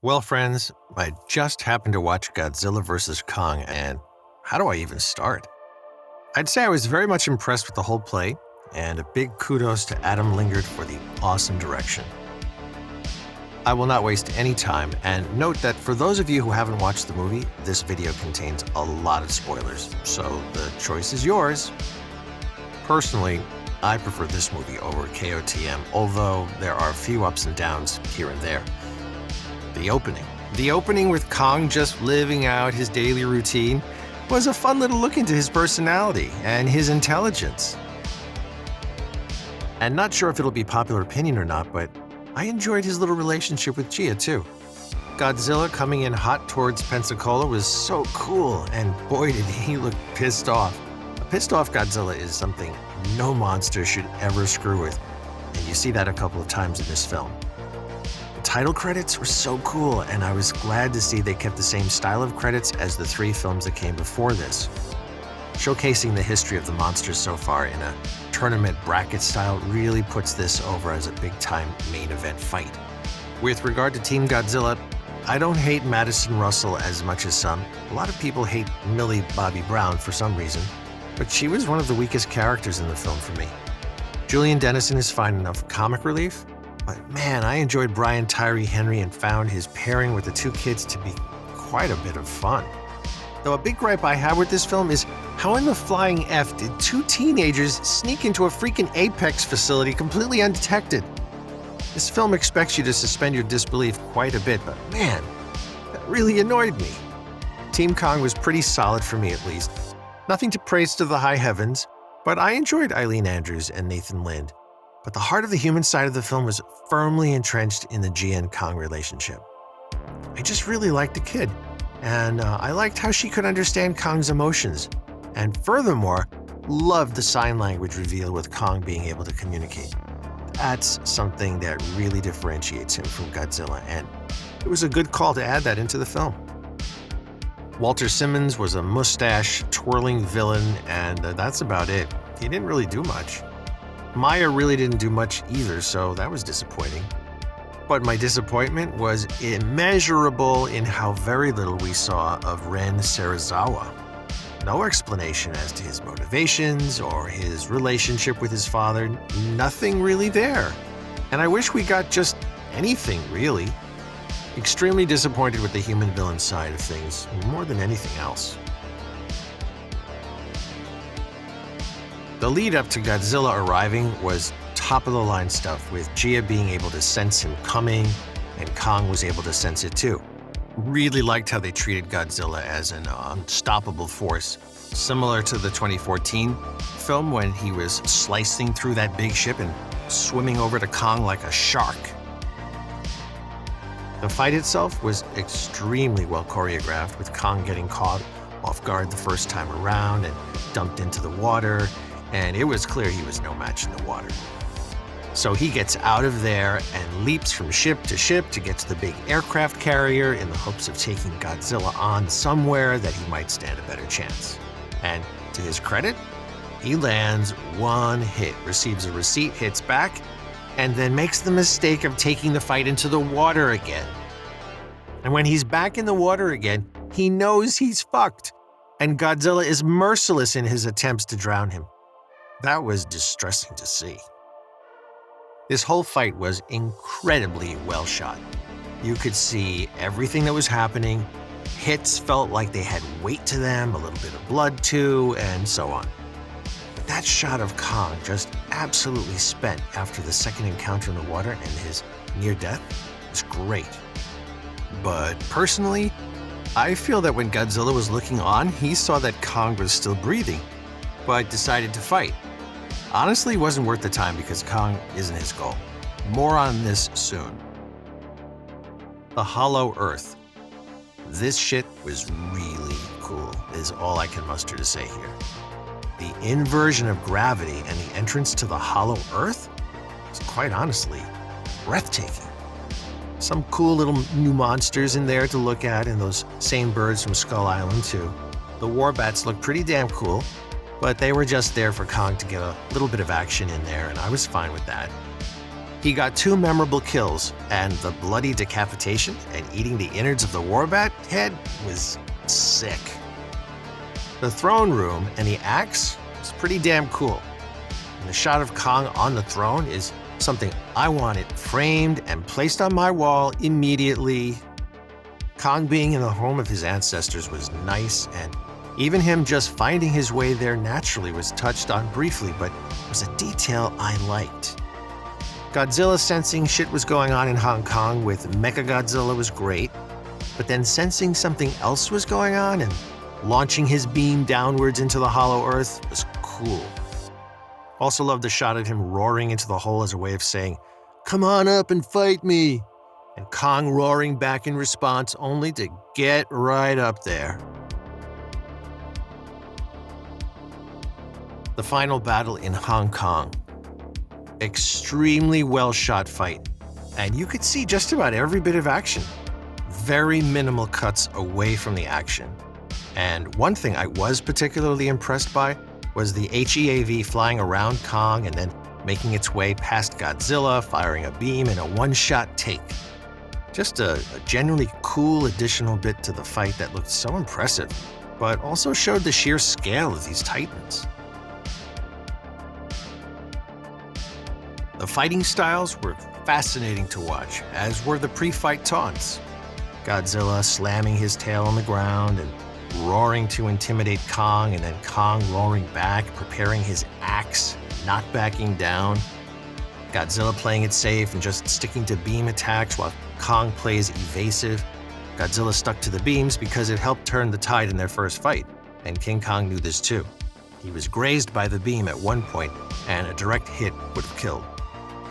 Well, friends, I just happened to watch Godzilla vs. Kong, and how do I even start? I'd say I was very much impressed with the whole play, and a big kudos to Adam Lingard for the awesome direction. I will not waste any time, and note that for those of you who haven't watched the movie, this video contains a lot of spoilers, so the choice is yours. Personally, I prefer this movie over KOTM, although there are a few ups and downs here and there. The opening with Kong just living out his daily routine was a fun little look into his personality and his intelligence. And not sure if it'll be popular opinion or not, but I enjoyed his little relationship with Gia too. Godzilla coming in hot towards Pensacola was so cool, and boy did he look pissed off. A pissed off Godzilla is something no monster should ever screw with, and you see that a couple of times in this film. Title credits were so cool, and I was glad to see they kept the same style of credits as the three films that came before this. Showcasing the history of the monsters so far in a tournament bracket style really puts this over as a big-time main event fight. With regard to Team Godzilla, I don't hate Madison Russell as much as some. A lot of people hate Millie Bobby Brown for some reason, but she was one of the weakest characters in the film for me. Julian Dennison is fine enough comic relief, but man, I enjoyed Brian Tyree Henry and found his pairing with the two kids to be quite a bit of fun. Though a big gripe I have with this film is how in the flying F did two teenagers sneak into a freaking Apex facility completely undetected? This film expects you to suspend your disbelief quite a bit, but man, that really annoyed me. Team Kong was pretty solid for me at least. Nothing to praise to the high heavens, but I enjoyed Eileen Andrews and Nathan Lind. But the heart of the human side of the film was firmly entrenched in the Gia and Kong relationship. I just really liked the kid, and I liked how she could understand Kong's emotions, and furthermore, loved the sign language reveal with Kong being able to communicate. That's something that really differentiates him from Godzilla, and it was a good call to add that into the film. Walter Simmons was a mustache-twirling villain, and that's about it. He didn't really do much. Maya really didn't do much either, so that was disappointing. But my disappointment was immeasurable in how very little we saw of Ren Serizawa. No explanation as to his motivations or his relationship with his father, nothing really there. And I wish we got just anything, really. Extremely disappointed with the human villain side of things, more than anything else. The lead up to Godzilla arriving was top-of-the-line stuff, with Gia being able to sense him coming, and Kong was able to sense it too. Really liked how they treated Godzilla as an unstoppable force, similar to the 2014 film when he was slicing through that big ship and swimming over to Kong like a shark. The fight itself was extremely well choreographed, with Kong getting caught off guard the first time around and dumped into the water, and it was clear he was no match in the water. So he gets out of there and leaps from ship to get to the big aircraft carrier in the hopes of taking Godzilla on somewhere that he might stand a better chance. And to his credit, he lands one hit, receives a receipt, hits back, and then makes the mistake of taking the fight into the water again. And when he's back in the water again, he knows he's fucked, and Godzilla is merciless in his attempts to drown him. That was distressing to see. This whole fight was incredibly well shot. You could see everything that was happening. Hits felt like they had weight to them, a little bit of blood too, and so on. But that shot of Kong just absolutely spent after the second encounter in the water and his near death was great. But personally, I feel that when Godzilla was looking on, he saw that Kong was still breathing, but decided to fight. Honestly, it wasn't worth the time because Kong isn't his goal. More on this soon. The Hollow Earth. This shit was really cool, is all I can muster to say here. The inversion of gravity and the entrance to the Hollow Earth is quite honestly breathtaking. Some cool little new monsters in there to look at, and those same birds from Skull Island too. The warbats look pretty damn cool, but they were just there for Kong to get a little bit of action in there, and I was fine with that. He got 2 memorable kills, and the bloody decapitation and eating the innards of the warbat head was sick. The throne room and the axe is pretty damn cool. And the shot of Kong on the throne is something I wanted framed and placed on my wall immediately. Kong being in the home of his ancestors was nice, and even him just finding his way there naturally was touched on briefly, but it was a detail I liked. Godzilla sensing shit was going on in Hong Kong with Mechagodzilla was great, but then sensing something else was going on and launching his beam downwards into the hollow earth was cool. Also loved the shot of him roaring into the hole as a way of saying, "Come on up and fight me," and Kong roaring back in response only to get right up there. The final battle in Hong Kong. Extremely well-shot fight, and you could see just about every bit of action. Very minimal cuts away from the action. And one thing I was particularly impressed by was the HEAV flying around Kong and then making its way past Godzilla, firing a beam in a one-shot take. Just a genuinely cool additional bit to the fight that looked so impressive, but also showed the sheer scale of these titans. The fighting styles were fascinating to watch, as were the pre-fight taunts. Godzilla slamming his tail on the ground and roaring to intimidate Kong, and then Kong roaring back, preparing his axe, not backing down. Godzilla playing it safe and just sticking to beam attacks while Kong plays evasive. Godzilla stuck to the beams because it helped turn the tide in their first fight, and King Kong knew this too. He was grazed by the beam at one point, and a direct hit would have killed.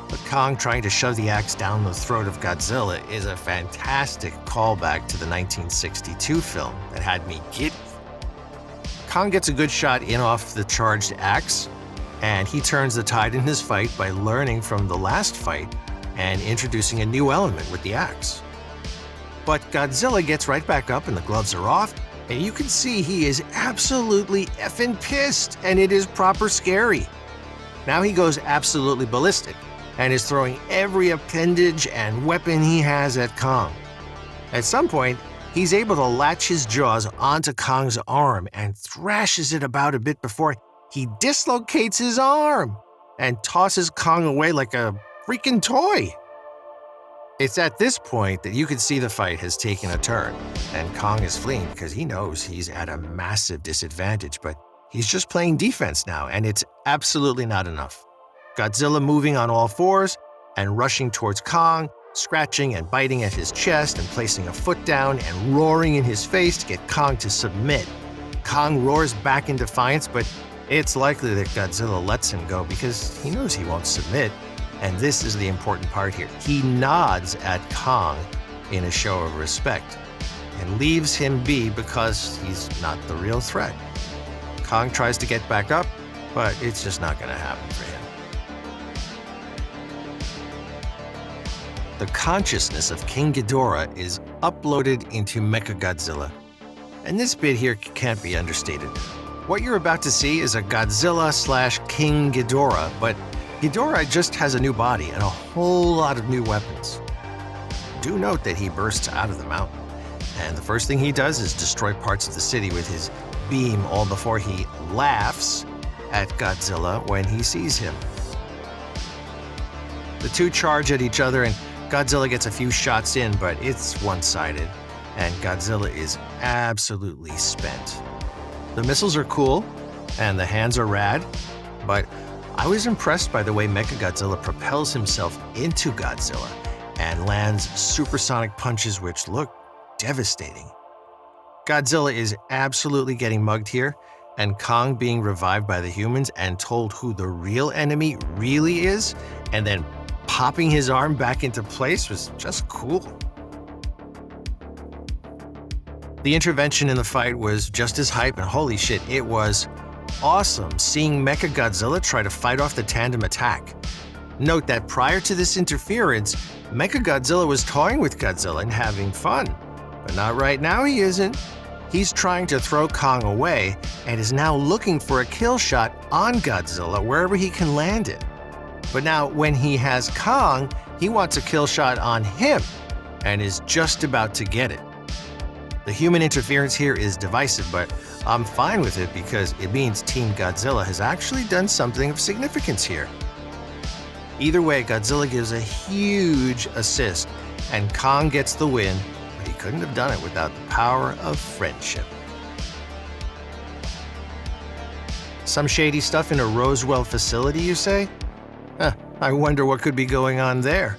But Kong trying to shove the axe down the throat of Godzilla is a fantastic callback to the 1962 film that had me giddy. Kong gets a good shot in off the charged axe, and he turns the tide in his fight by learning from the last fight and introducing a new element with the axe. But Godzilla gets right back up and the gloves are off, and you can see he is absolutely effing pissed, and it is proper scary. Now he goes absolutely ballistic and is throwing every appendage and weapon he has at Kong. At some point, he's able to latch his jaws onto Kong's arm and thrashes it about a bit before he dislocates his arm and tosses Kong away like a freaking toy. It's at this point that you can see the fight has taken a turn, and Kong is fleeing because he knows he's at a massive disadvantage, but he's just playing defense now, and it's absolutely not enough. Godzilla moving on all fours and rushing towards Kong, scratching and biting at his chest and placing a foot down and roaring in his face to get Kong to submit. Kong roars back in defiance, but it's likely that Godzilla lets him go because he knows he won't submit. And this is the important part here. He nods at Kong in a show of respect and leaves him be because he's not the real threat. Kong tries to get back up, but it's just not going to happen for him. The consciousness of King Ghidorah is uploaded into Mechagodzilla. And this bit here can't be understated. What you're about to see is a Godzilla/King Ghidorah, but Ghidorah just has a new body and a whole lot of new weapons. Do note that he bursts out of the mountain, and the first thing he does is destroy parts of the city with his beam, all before he laughs at Godzilla when he sees him. The two charge at each other, and Godzilla gets a few shots in, but it's one-sided, and Godzilla is absolutely spent. The missiles are cool, and the hands are rad, but I was impressed by the way Mechagodzilla propels himself into Godzilla and lands supersonic punches which look devastating. Godzilla is absolutely getting mugged here, and Kong being revived by the humans and told who the real enemy really is, and then popping his arm back into place was just cool. The intervention in the fight was just as hype, and holy shit, it was awesome seeing Mechagodzilla try to fight off the tandem attack. Note that prior to this interference, Mechagodzilla was toying with Godzilla and having fun. But not right now, he isn't. He's trying to throw Kong away and is now looking for a kill shot on Godzilla wherever he can land it. But now, when he has Kong, he wants a kill shot on him and is just about to get it. The human interference here is divisive, but I'm fine with it because it means Team Godzilla has actually done something of significance here. Either way, Godzilla gives a huge assist, and Kong gets the win, but he couldn't have done it without the power of friendship. Some shady stuff in a Roswell facility, you say? I wonder what could be going on there.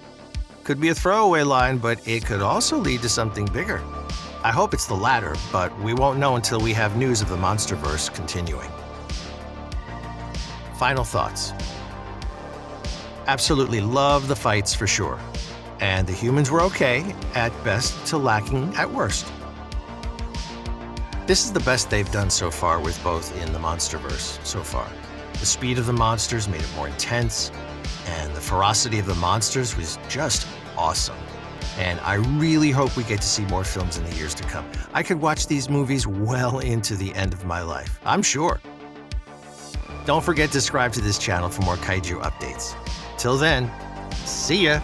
Could be a throwaway line, but it could also lead to something bigger. I hope it's the latter, but we won't know until we have news of the MonsterVerse continuing. Final thoughts. Absolutely love the fights for sure. And the humans were okay at best to lacking at worst. This is the best they've done so far with both in the MonsterVerse so far. The speed of the monsters made it more intense, and the ferocity of the monsters was just awesome. And I really hope we get to see more films in the years to come. I could watch these movies well into the end of my life, I'm sure. Don't forget to subscribe to this channel for more kaiju updates. Till then, see ya!